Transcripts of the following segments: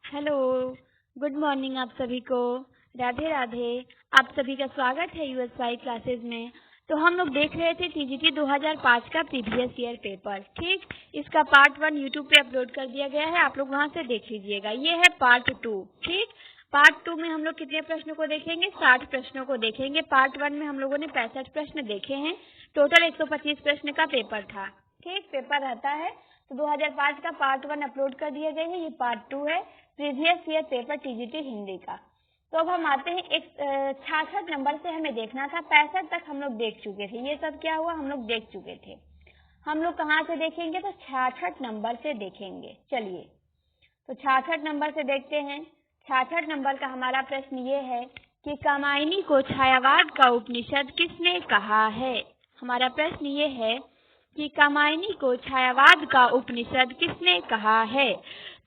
Hello, good morning आप सभी को। राधे राधे। आप सभी का स्वागत है यूएसवाई क्लासेस में। तो हम लोग देख रहे थे टीजीटी 2005 का प्रीवियस ईयर पेपर। ठीक, इसका पार्ट 1 यूट्यूब पे अपलोड कर दिया गया है, आप लोग वहां से देख लीजिएगा। ये है पार्ट 2। ठीक, पार्ट 2 में हम लोग कितने प्रश्नों को देखेंगे? 60 प्रश्नों को देखेंगे। पार्ट 1 में हम लोगों ने 65 प्रश्न देखे हैं। टोटल 125 प्रश्न का पेपर था। ठीक, पेपर रहता है। तो 2005 का पार्ट 1 अपलोड कर दिया गया है। ये पार्ट 2 है previous year paper TGT Hindi का। तो अब हम आते हैं 66 नंबर से हमें देखना था। 65 तक हम लोग देख चुके थे। ये सब क्या हुआ, हम लोग देख चुके थे। हम लोग कहाँ से देखेंगे? तो 66 नंबर से देखेंगे। चलिए, तो 66 नंबर से देखते हैं। 66 नंबर का हमारा प्रश्न ये है कि कामायनी को छायावाद का उपनिषद किसने कहा है। हमारा प्रश्न ये है कि कामायनी को छायावाद का उपनिषद किसने कहा है।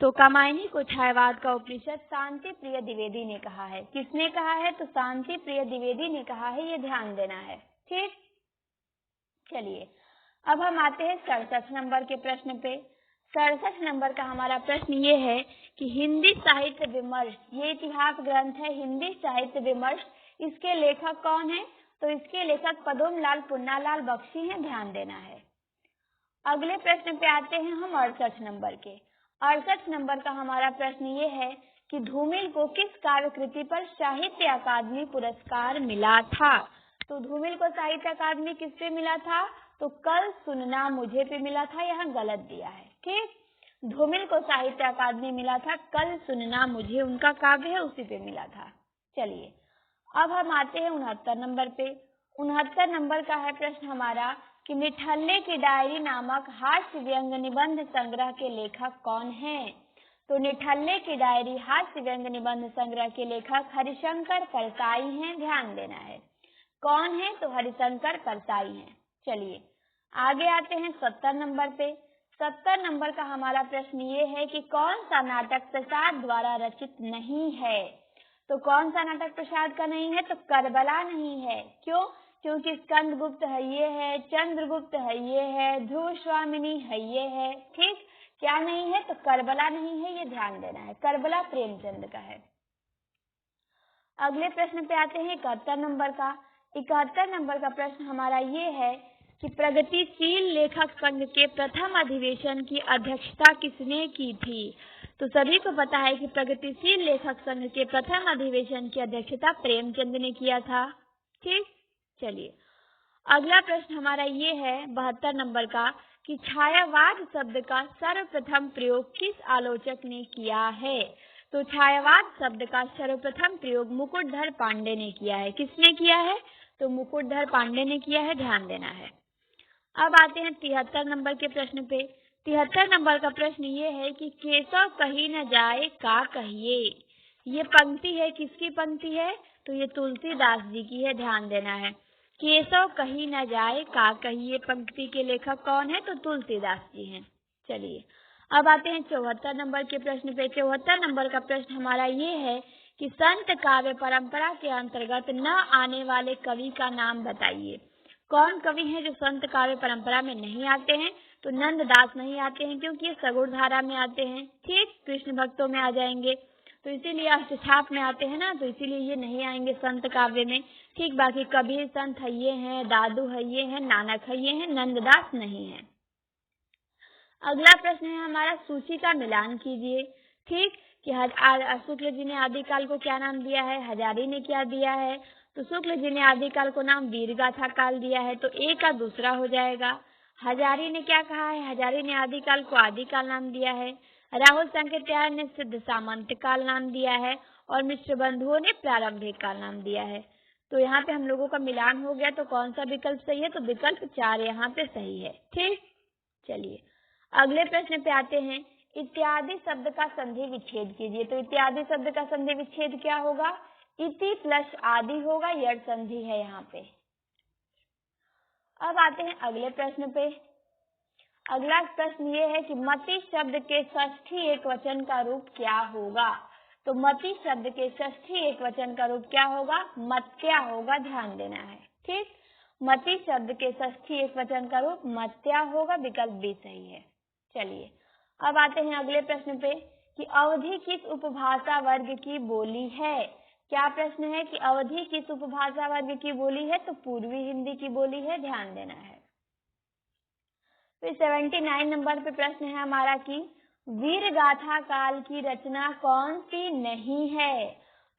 तो कामायनी को छायावाद का उपनिषद शांति प्रिय द्विवेदी ने कहा है। किसने कहा है? तो शांति प्रिय द्विवेदी ने कहा है। ये ध्यान देना है। ठीक, चलिए अब हम आते हैं 67 नंबर के प्रश्न पे। 67 नंबर का हमारा प्रश्न ये है कि हिंदी साहित्य विमर्श, ये इतिहास ग्रंथ है हिंदी साहित्य विमर्श, इसके लेखक कौन है? तो इसके लेखक पदोमलाल पुन्नालाल बख्शी हैं। ध्यान देना है। अगले प्रश्न पे आते हैं हम 68 नंबर के। 68 नंबर का हमारा प्रश्न ये है कि धूमिल को किस काव्य कृति पर साहित्य अकादमी पुरस्कार मिला था। तो धूमिल को साहित्य अकादमी किस पे मिला था? तो कल सुनना मुझे पे मिला था। यहाँ गलत दिया है। ठीक, धूमिल को साहित्य अकादमी मिला था कल सुनना मुझे, उनका काव्य है, उसी पे मिला था। चलिए अब हम आते हैं 69 नंबर पे। 69 नंबर का है प्रश्न हमारा कि निठल्ले की डायरी नामक हास्य व्यंग निबंध संग्रह के लेखक कौन हैं। तो निठल्ले की डायरी हास्य व्यंग निबंध संग्रह के लेखक हरिशंकर परसाई हैं। ध्यान देना है। कौन है? तो हरिशंकर परसाई हैं। चलिए आगे आते हैं 70 नंबर पे। 70 नंबर का हमारा प्रश्न ये है कि कौन सा नाटक प्रसाद द्वारा रचित नहीं है। तो कौन सा नाटक प्रसाद का नहीं है? तो करबला नहीं है। क्यों? क्योंकि स्कंदगुप्त है, ये है, चंद्रगुप्त है, ये है, ध्रुव स्वामिनी है, ये है। ठीक, क्या नहीं है? तो करबला नहीं है। ये ध्यान देना है। करबला प्रेमचंद का है। अगले प्रश्न पे आते हैं 71 नंबर का। 71 नंबर का प्रश्न हमारा ये है कि प्रगतिशील लेखक संघ के प्रथम अधिवेशन की अध्यक्षता किसने की थी। तो सभी को पता है कि प्रगतिशील लेखक संघ के प्रथम अधिवेशन की अध्यक्षता प्रेमचंद ने किया था। ठीक, चलिए अगला प्रश्न हमारा ये है 72 नंबर का कि छायावाद शब्द का सर्वप्रथम प्रयोग किस आलोचक ने किया है। तो छायावाद शब्द का सर्वप्रथम प्रयोग मुकुटधर पांडे ने किया है। किसने किया है? तो मुकुटधर पांडे ने किया है। ध्यान देना है। अब आते हैं 73 नंबर के प्रश्न पे। 73 नंबर का प्रश्न ये है कि केशव कहीं न जाए का कहिए। ये पंक्ति है, किसकी पंक्ति है? तो ये तुलसीदास जी की है। ध्यान देना है। केशव कहीं न जाए का कहिए पंक्ति के लेखक कौन है? तो तुलसीदास जी हैं। चलिए अब आते हैं 74 नंबर के प्रश्न पे। 74 नंबर का प्रश्न हमारा ये है कि संत काव्य परंपरा के अंतर्गत न आने वाले कवि का नाम बताइए। कौन कवि हैं जो संत काव्य परंपरा में नहीं आते हैं? तो नंददास नहीं आते हैं, क्योंकि ये सगुण धारा में आते हैं। ठीक, कृष्ण भक्तों में आ जाएंगे, तो इसीलिए अष्टछाप में आते हैं ना, तो इसीलिए ये नहीं आएंगे संत काव्य में। ठीक, बाकी कबीर संत है ये हैं, दादू है ये हैं, नानक है ये हैं, नंददास नहीं है। अगला प्रश्न है हमारा सूची का मिलान कीजिए। ठीक, कि शुक्ल जी ने आदिकाल को क्या नाम दिया है, हजारी ने क्या दिया है। तो शुक्ल जी ने आदिकाल को नाम वीरगाथा काल दिया है, तो एक का दूसरा हो जाएगा। हजारी ने क्या कहा है? हजारी ने आदिकाल को आदिकाल नाम दिया है। राहुल संकेत्यार ने सिद्ध सामंत काल नाम दिया है और मिश्र बंधुओं ने प्रारंभिक काल नाम दिया है। तो यहाँ पे हम लोगों का मिलान हो गया। तो कौन सा विकल्प सही है? तो विकल्प 4 यहाँ पे सही है। ठीक, चलिए अगले प्रश्न पे आते हैं। इत्यादि शब्द का संधि विच्छेद कीजिए। तो इत्यादि शब्द का संधि विच्छेद क्या होगा? इति प्लस आदि होगा। यड संधि है यहाँ पे। अब आते हैं अगले प्रश्न पे। अगला प्रश्न ये है कि मति शब्द के षष्ठी एकवचन का रूप क्या होगा। तो मति शब्द के षष्ठी एकवचन का रूप क्या होगा? मत्या होगा। ध्यान देना है। ठीक, मति शब्द के षष्ठी एकवचन का रूप मत्या होगा। विकल्प बी सही है। चलिए अब आते हैं अगले प्रश्न पे कि अवधी किस उपभाषा वर्ग की बोली है? क्या प्रश्न है कि अवधी किस उपभाषा वर्ग की बोली है? तो पूर्वी हिंदी की बोली है, ध्यान देना है। फिर 79 नंबर पे प्रश्न है हमारा कि वीर गाथा काल की रचना कौन सी नहीं है?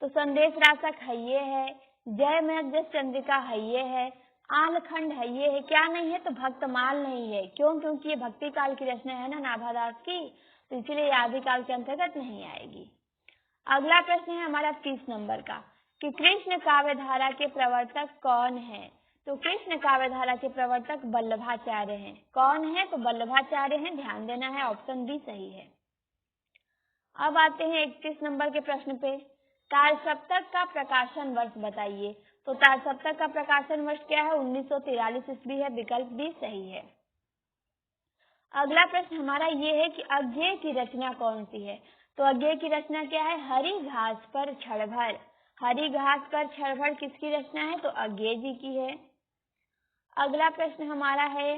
तो संदेश रासक हइये है, जय मेघ चंद्रिका हइये है, आलखंड हइये है। क्या नहीं है? तो भक्तमाल नहीं है। क्यों? क्योंकि ये भक्ति काल की रचना है ना नाभादास की, तो इसलिए ये आदि काल के अंतर्गत नहीं आएगी। अगला प्रश्न है हमारा 30 नंबर का कि कृष्ण काव्य धारा के प्रवर्तक कौन है? तो कृष्ण काव्य धारा के प्रवर्तक वल्लभाचार्य हैं। कौन है? तो वल्लभाचार्य हैं, ध्यान देना है, ऑप्शन बी सही है। अब आते हैं 31 नंबर के प्रश्न पे, तालसप्तक का प्रकाशन वर्ष बताइए। तो तालसप्तक का प्रकाशन वर्ष क्या है? 1943 ईस्वी है, विकल्प बी सही है। अगला प्रश्न हमारा ये है कि अज्ञेय की रचना कौन सी है? तो अज्ञेय की रचना क्या है? हरी घास पर क्षणभर। हरी घास पर क्षणभर किसकी रचना है? तो अज्ञेय जी की है। अगला प्रश्न हमारा है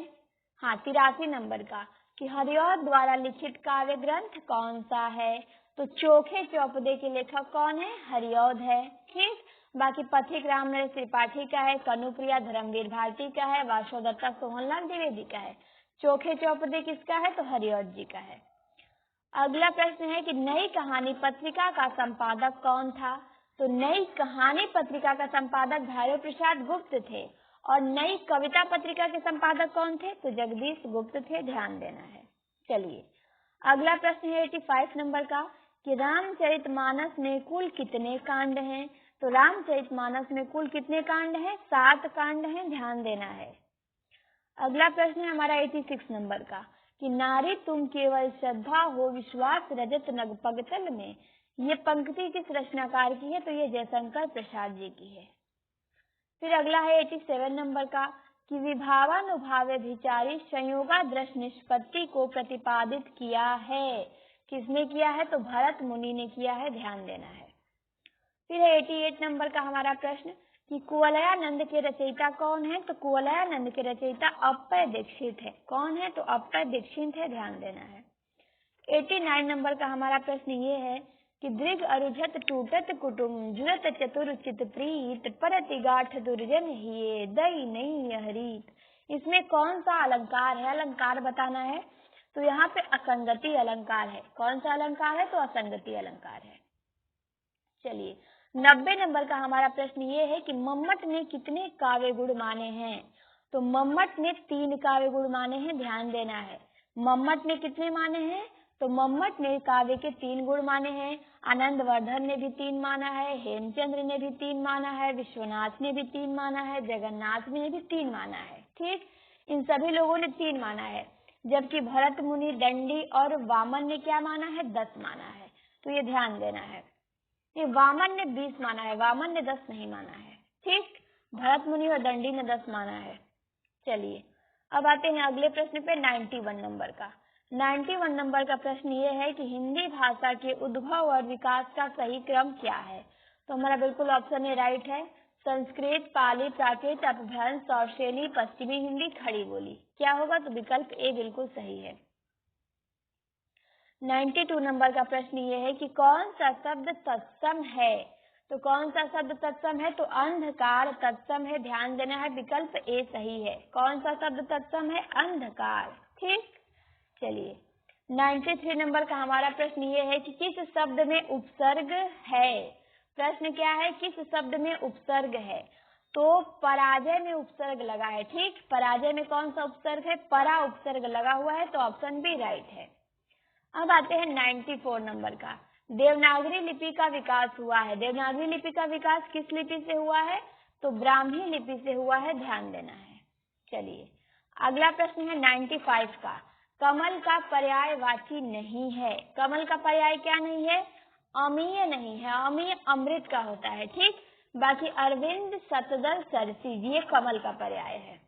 83 नंबर का कि हरिऔध द्वारा लिखित काव्य ग्रंथ कौन सा है? तो चोखे चौपदे के लेखक कौन है? हरिऔध है। ठीक, बाकी पथिक रामनरेश त्रिपाठी का है, कनुप्रिया धर्मवीर भारती का है, वासोदत्ता सोहनलाल द्विवेदी का है। चोखे चौपदे किसका है? तो हरिऔध जी का है। अगला प्रश्न है कि नई कहानी पत्रिका का संपादक कौन था? तो नई कहानी पत्रिका का संपादक भैरव प्रसाद गुप्त थे। और नई कविता पत्रिका के संपादक कौन थे? तो जगदीश गुप्त थे, ध्यान देना है। चलिए अगला प्रश्न है 85 नंबर का कि रामचरितमानस में कुल कितने कांड हैं? तो रामचरितमानस में कुल कितने कांड हैं? 7 कांड हैं, ध्यान देना है। अगला प्रश्न है हमारा 86 नंबर का कि नारी तुम केवल श्रद्धा हो विश्वास रजत नग पगतल में, ये पंक्ति किस रचनाकार की है? तो ये जयशंकर प्रसाद जी की है। फिर अगला है 87 नंबर का कि विभावानुभावे विचारी संयोगादृश निष्पत्ति को प्रतिपादित किया है। किसने किया है? तो भरत मुनि ने किया है, ध्यान देना है। फिर है 88 नंबर का हमारा प्रश्न कि कुवलयानंद के रचयिता कौन है? तो कुवलयानंद के रचयिता अप्पय दीक्षित है। कौन है? तो अप्पय दीक्षित है, ध्यान देना है। 89 नंबर का हमारा प्रश्न ये है कि दृग अरुझत टूटत कुटुम जुरत चतुर चित प्रीत परति गाठ दुर्जन हिये दई नहीं हरीत। इसमें कौन सा अलंकार है? अलंकार बताना है। तो यहाँ पे असंगति अलंकार है। कौन सा अलंकार है? तो असंगति अलंकार है। चलिए 90 नंबर का हमारा प्रश्न ये है कि मम्मट ने कितने काव्य गुण माने हैं? तो मम्मट ने 3 काव्य गुण माने हैं, ध्यान देना है। मम्मट ने कितने माने हैं? तो मम्मट ने काव्य के 3 गुण माने हैं। आनंदवर्धन ने भी 3 माना है, हेमचंद्र ने भी 3 माना है, विश्वनाथ ने भी 3 माना है, जगन्नाथ ने भी 3 माना है। ठीक, इन सभी लोगों ने 3 माना है, जबकि भरत मुनि, दंडी और वामन ने क्या माना है? 10 माना है। तो ये ध्यान देना है। ये वामन ने 20 माना है, वामन ने 10 नहीं माना है। ठीक, भरत मुनि और दंडी ने 10 माना है। चलिए अब आते हैं अगले प्रश्न पे 91 नंबर का। 91 नंबर का प्रश्न ये है कि हिंदी भाषा के उद्भव और विकास का सही क्रम क्या है? तो हमारा बिल्कुल ऑप्शन ए राइट है। संस्कृत, पाली, प्राकृत, अपभ्रंश, सौशेली, पश्चिमी हिंदी, खड़ी बोली। क्या होगा? तो विकल्प ए बिल्कुल सही है। 92 नंबर का प्रश्न ये है कि कौन सा शब्द तत्सम है? तो कौन सा शब्द तत्सम है? तो अंधकार तत्सम है, ध्यान देना है, विकल्प ए सही है। कौन सा शब्द तत्सम है? अंधकार। ठीक, चलिए 93 नंबर का हमारा प्रश्न ये है कि किस शब्द में उपसर्ग है? प्रश्न क्या है? किस शब्द में उपसर्ग है? तो पराजय में उपसर्ग लगा है। ठीक, पराजय में कौन सा उपसर्ग है? परा उपसर्ग लगा हुआ है, तो ऑप्शन बी राइट है। अब आते हैं 94 नंबर का। देवनागरी लिपि का विकास हुआ है। देवनागरी लिपि का विकास किस लिपि से हुआ है? तो ब्राह्मी लिपि से हुआ है, ध्यान देना है। चलिए अगला प्रश्न है 95 का। कमल का पर्यायवाची नहीं है। कमल का पर्याय क्या नहीं है? अमीय नहीं है। अमीय अमृत का होता है। ठीक, बाकी अरविंद, शतदल, सरसी ये कमल का पर्याय है।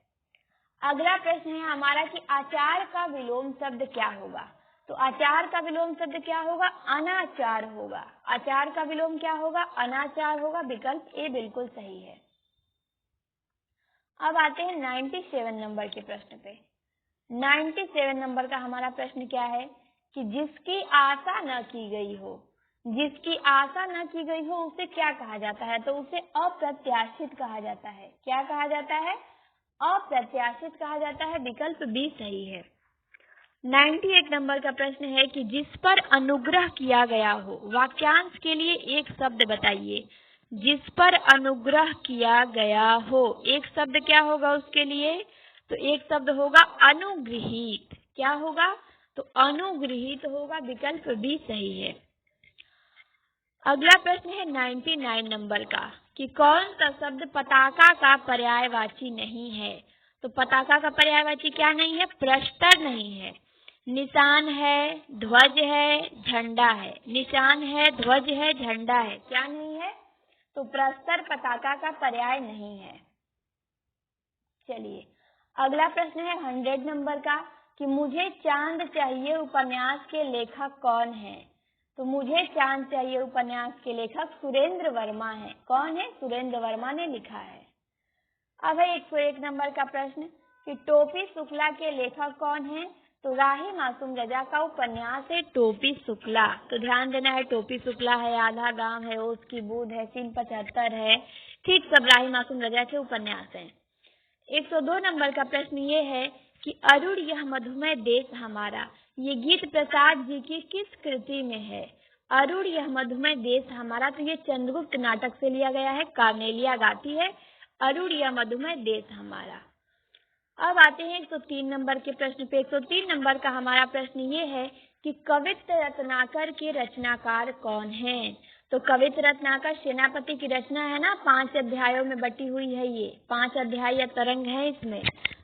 अगला प्रश्न है हमारा कि आचार का विलोम शब्द क्या होगा? तो आचार का विलोम शब्द क्या होगा? अनाचार होगा। आचार का विलोम क्या होगा? अनाचार होगा, विकल्प ए बिल्कुल सही है। अब आते हैं 97 नंबर के प्रश्न पे। 97 नंबर का हमारा प्रश्न क्या है कि जिसकी आशा न की गई हो, जिसकी आशा न की गई हो उसे क्या कहा जाता है? तो उसे अप्रत्याशित कहा जाता है। क्या कहा जाता है? अप्रत्याशित कहा जाता है। विकल्प बी सही है। 98 नंबर का प्रश्न है कि जिस पर अनुग्रह किया गया हो, वाक्यांश के लिए एक शब्द बताइए। जिस पर अनुग्रह किया गया हो, एक शब्द क्या होगा उसके लिए? तो एक शब्द होगा अनुगृहीत। क्या होगा? तो अनुगृहीत होगा। विकल्प बी सही है। अगला प्रश्न है 99 नंबर का कि कौन सा शब्द पताका का पर्यायवाची नहीं है? तो पताका का पर्यायवाची क्या नहीं है? प्रस्तर नहीं है। निशान है, ध्वज है, झंडा है। निशान है, ध्वज है, झंडा है। क्या नहीं है? तो प्रस्तर पताका का पर्याय नहीं है। चलिए अगला प्रश्न है 100 नंबर का कि मुझे चांद चाहिए उपन्यास के लेखक कौन है? तो मुझे चांद चाहिए उपन्यास के लेखक सुरेंद्र वर्मा है। कौन है? सुरेंद्र वर्मा ने लिखा है। अब है 101 नंबर का प्रश्न कि टोपी शुक्ला के लेखक कौन है? तो राही मासूम रजा का उपन्यास है टोपी शुक्ला। तो ध्यान देना है, टोपी शुक्ला है, आधा गांव है, ओस की बूंद है, सीन 75 है। ठीक, सब राही मासूम रजा के उपन्यास हैं। 102 नंबर का प्रश्न ये है कि अरुण यह मधुमय देश हमारा, ये गीत प्रसाद जी की किस कृति में है? अरुण यह मधुमय देश हमारा, तो ये चंद्रगुप्त नाटक से लिया गया है। कार्नेलिया गाती है अरुण यह मधुमय देश हमारा। अब आते हैं 103 नंबर के प्रश्न पे। 103 नंबर का हमारा प्रश्न ये है कि कवित्त रत्नाकर के रचनाकार कौन है? तो कवित्त रत्नाकर सेनापति की रचना है ना, 5 अध्यायों में बटी हुई है। ये 5 अध्याय या तरंग है इसमें।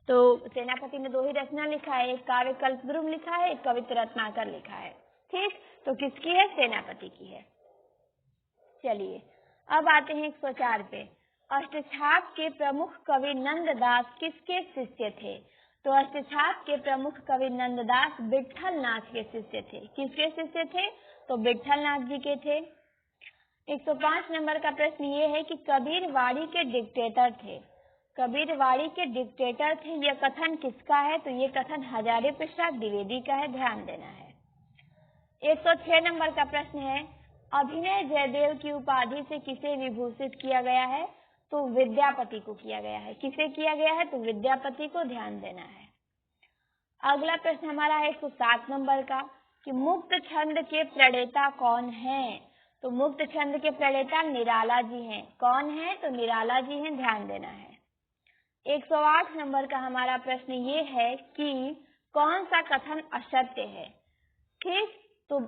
तो सेनापति ने 2 ही रचना लिखा है, एक काव्य कल्पद्रुम लिखा है, एक कवित्त रत्नाकर लिखा है। ठीक, तो किसकी है? सेनापति की है। चलिए अब आते हैं 104 पे। अष्टछाप के प्रमुख कवि नंददास किसके शिष्य थे? तो अष्टछाप के प्रमुख कवि नंददास विट्ठल नाथ के शिष्य थे। किसके शिष्य थे? तो विट्ठल नाथ जी के थे। 105 नंबर का प्रश्न ये है कि कबीरवाड़ी के डिक्टेटर थे। कबीरवाड़ी के डिक्टेटर थे, यह कथन किसका है? तो ये कथन हजारी प्रसाद द्विवेदी का है। ध्यान देना है। 106 नंबर का प्रश्न है अभिनय जयदेव की उपाधि से किसे विभूषित किया गया है? तो विद्यापति को किया गया है। किसे किया गया है? तो विद्यापति को। ध्यान देना है। अगला प्रश्न हमारा है 107 नंबर का कि मुक्त छंद के प्रणेता कौन है? तो मुक्त छंद के प्रणेता निराला जी हैं। कौन है? तो निराला जी हैं। ध्यान देना है। 108 नंबर का हमारा प्रश्न ये है कि कौन सा कथन असत्य है? ठीक, तो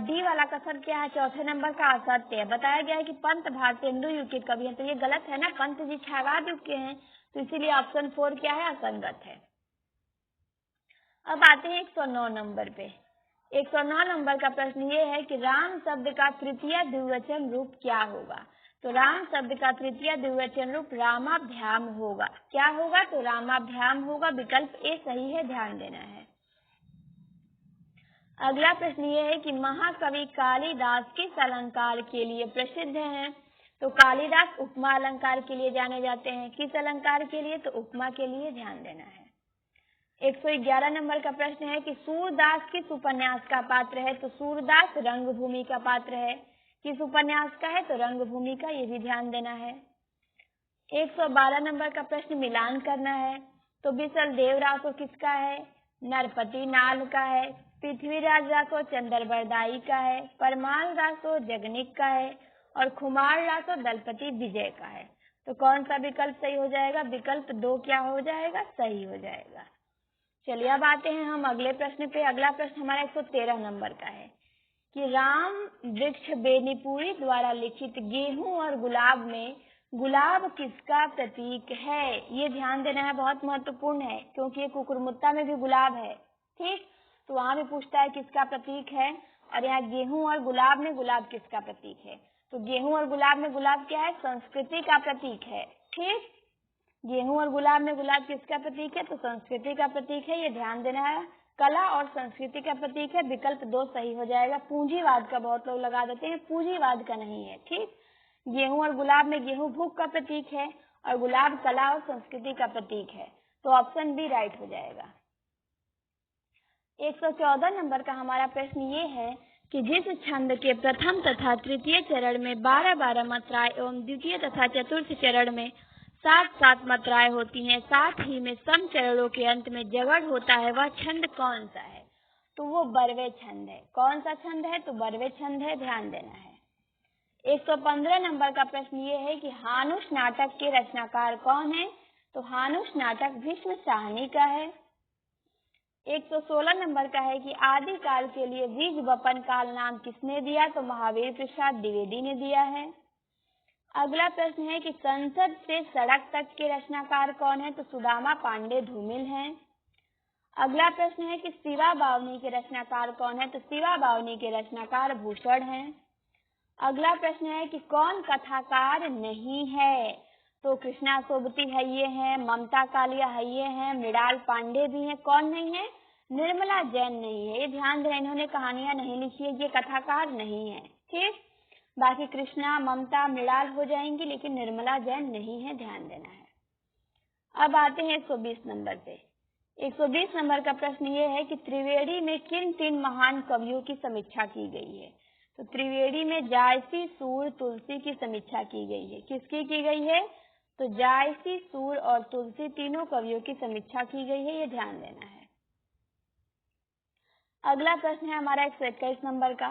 डी वाला कथन क्या है? चौथे नंबर का असत्य है। बताया गया है कि पंत भारतेंदु युग के कवि हैं, तो ये गलत है ना, पंत जी क्षयवाद युग के हैं, तो इसीलिए ऑप्शन 4 क्या है? असंगत है। अब आते हैं 109 नंबर पे। 109 नंबर का प्रश्न ये है कि राम शब्द का तृतीय द्विवचन रूप क्या होगा? तो राम शब्द का तृतीय द्विवचन रूप रामाभ्याम होगा। क्या होगा? तो रामाभ्याम होगा। विकल्प ए सही है। ध्यान देना है। अगला प्रश्न ये है कि महाकवि कालिदास किस अलंकार के लिए प्रसिद्ध हैं? तो कालिदास उपमा अलंकार के लिए जाने जाते हैं। किस अलंकार के लिए? तो उपमा के लिए। ध्यान देना है। 111 नंबर का प्रश्न है कि सूरदास किस उपन्यास का पात्र है? तो सूरदास रंगभूमि का पात्र है। किस उपन्यास का है? तो रंगभूमि का। ये भी ध्यान देना है। 112 नंबर का प्रश्न मिलान करना है। तो बिसल देव रासो किसका है? नरपति नाल का है। पृथ्वीराज रासो चंद्रबरदाई का है। परमाल रासो जगनिक का है और खुमार रासो दलपति विजय का है। तो कौन सा विकल्प सही हो जाएगा? विकल्प 2 क्या हो जाएगा? सही हो जाएगा। चलिए अब आते हैं हम अगले प्रश्न पे। अगला प्रश्न हमारा 113 नंबर का है कि राम वृक्ष बेनीपुरी द्वारा लिखित गेहूं और गुलाब में गुलाब किसका प्रतीक है? ये ध्यान देना है, बहुत महत्वपूर्ण है, क्योंकि ये कुकुरमुत्ता में भी गुलाब है। ठीक, तो वहां भी पूछता है किसका प्रतीक है, और यहाँ गेहूं और गुलाब में गुलाब किसका प्रतीक है? तो गेहूं और गुलाब में गुलाब क्या है? संस्कृति का प्रतीक है। ठीक, गेहूं और गुलाब में गुलाब किसका प्रतीक है? तो संस्कृति का प्रतीक है। ये ध्यान देना है। कला और संस्कृति का प्रतीक है। विकल्प 2 सही हो जाएगा। पूंजीवाद का बहुत लोग लगा देते हैं, पूंजीवाद का नहीं है। ठीक, गेहूं और गुलाब में गेहूं भूख का प्रतीक है और गुलाब कला और संस्कृति का प्रतीक है। तो ऑप्शन बी राइट हो जाएगा। 114 नंबर का हमारा प्रश्न ये है कि जिस छंद के प्रथम तथा तृतीय चरण में 12-12 मात्राएं एवं द्वितीय तथा चतुर्थ चरण में 7-7 मात्राएं होती हैं, साथ ही में सम चरणों के अंत में जगड़ होता है, वह छंद कौन सा है? तो वो बरवे छंद है। कौन सा छंद है? तो बरवे छंद है, ध्यान देना है। 115 नंबर का प्रश्न ये है कि हानुष नाटक के रचनाकार कौन है? तो हानुष नाटक भीष्म साहनी का है। 116 नंबर का है कि आदि काल के लिए बीज वपन काल नाम किसने दिया? तो महावीर प्रसाद द्विवेदी ने दिया है। अगला प्रश्न है कि संसद से सड़क तक के रचनाकार कौन है? तो सुदामा पांडे धूमिल हैं। अगला प्रश्न है कि शिवा बावनी के रचनाकार कौन है? तो शिवा बावनी के रचनाकार भूषण हैं। अगला प्रश्न है कि कौन कथाकार नहीं है? तो कृष्णा सोबती हैये हैं, ममता कालिया हैये हैं, मृणाल पांडे भी हैं। कौन नहीं है? निर्मला जैन नहीं है। ये ध्यान दें, इन्होंने कहानियां नहीं लिखी है, ये कथाकार नहीं है। ठीक, बाकी कृष्णा, ममता, मृणाल हो जाएंगी, लेकिन निर्मला जैन नहीं है, ध्यान देना है। अब आते हैं 120 नंबर पे। 120 नंबर का प्रश्न ये है कि त्रिवेणी में किन 3 महान कवियों की समीक्षा की गई है? तो त्रिवेणी में जायसी, सूर, तुलसी की समीक्षा की गई है। किसकी की गई है? तो जायसी, सूर और तुलसी तीनों कवियों की समीक्षा की गई है, ये ध्यान देना है। अगला प्रश्न है हमारा 121 नंबर का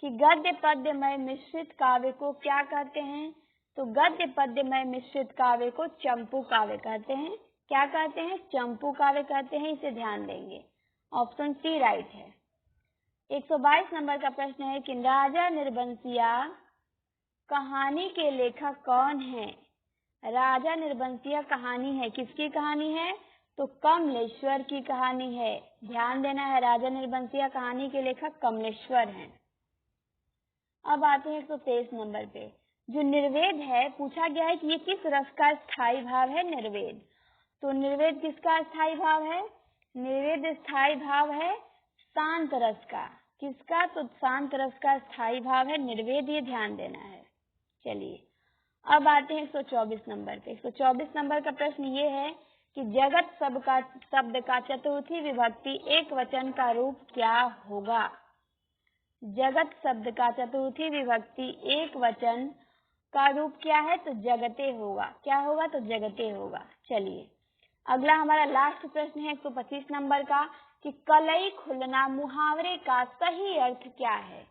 कि गद्य पद्यमय मिश्रित काव्य को क्या कहते हैं? तो गद्य पद्यमय मिश्रित काव्य को चंपू काव्य कहते हैं। क्या कहते हैं? चंपू काव्य कहते हैं, इसे ध्यान देंगे। ऑप्शन सी राइट है। 122 नंबर का प्रश्न है कि राजा निर्बंसिया कहानी के लेखक कौन है? राजा निर्बंसिया कहानी है, किसकी कहानी है? तो कमलेश्वर की कहानी है, ध्यान देना है। राजा निर्बंसिया कहानी के लेखक कमलेश्वर हैं। अब आते हैं 123 नंबर पे। जो निर्वेद है, पूछा गया है कि ये किस रस का स्थायी भाव है? निर्वेद। तो निर्वेद किसका स्थायी भाव है? निर्वेद स्थायी भाव है शांत रस का। किसका? तो शांत रस का स्थायी भाव है निर्वेद, ये ध्यान देना है। चलिए अब आते हैं 124 नंबर पे। 124 नंबर का प्रश्न ये है कि जगत शब्द का चतुर्थी विभक्ति एक वचन का रूप क्या होगा? जगत शब्द का चतुर्थी विभक्ति एक वचन का रूप क्या है? तो जगते होगा। क्या होगा? तो जगते होगा। चलिए अगला हमारा लास्ट प्रश्न है 125 नंबर का कि कलई खुलना मुहावरे का सही अर्थ क्या है?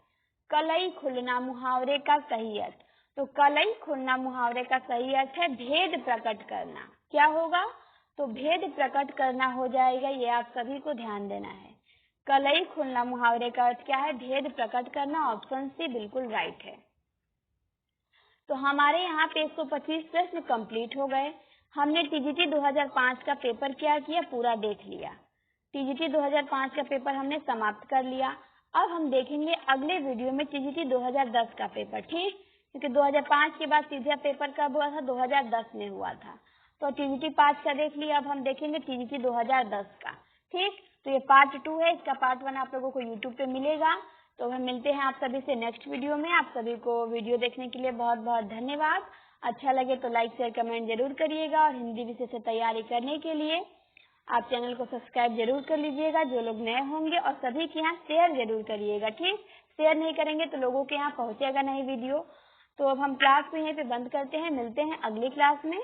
कलई खुलना मुहावरे का सही अर्थ, तो कलई खुलना मुहावरे का सही अर्थ है भेद प्रकट करना। क्या होगा? तो भेद प्रकट करना हो जाएगा, ये आप सभी को ध्यान देना है। कलई खुलना मुहावरे का अर्थ क्या है? भेद प्रकट करना। ऑप्शन सी बिल्कुल राइट है। तो हमारे यहाँ पे 125 प्रश्न कंप्लीट हो गए। हमने टीजीटी 2005 का पेपर क्या किया? पूरा देख लिया। टीजीटी 2005 का पेपर हमने समाप्त कर लिया। अब हम देखेंगे अगले वीडियो में टीजीटी 2010 का पेपर, ठीक? क्योंकि 2005 के बाद सीधा पेपर कब हुआ था? 2010 में हुआ था। तो टीजीटी 5 का देख लिया, अब हम देखेंगे टीजीटी 2010 का, ठीक? तो ये पार्ट 2 है, इसका पार्ट 1 आप लोगों को यूट्यूब पे मिलेगा। तो हम मिलते हैं आप सभी से नेक्स्ट वीडियो में। आप सभी को वीडियो देखने के लिए बहुत बहुत धन्यवाद। अच्छा लगे तो लाइक शेयर कमेंट जरूर करिएगा और हिंदी विषय से तैयारी करने के लिए आप चैनल को सब्सक्राइब जरूर कर लीजिएगा जो लोग नए होंगे, और सभी के यहाँ शेयर जरूर करिएगा, ठीक? शेयर नहीं करेंगे तो लोगों के यहाँ पहुंचेगा नहीं वीडियो। तो अब हम क्लास को यहीं पे बंद करते हैं, मिलते हैं अगली क्लास में।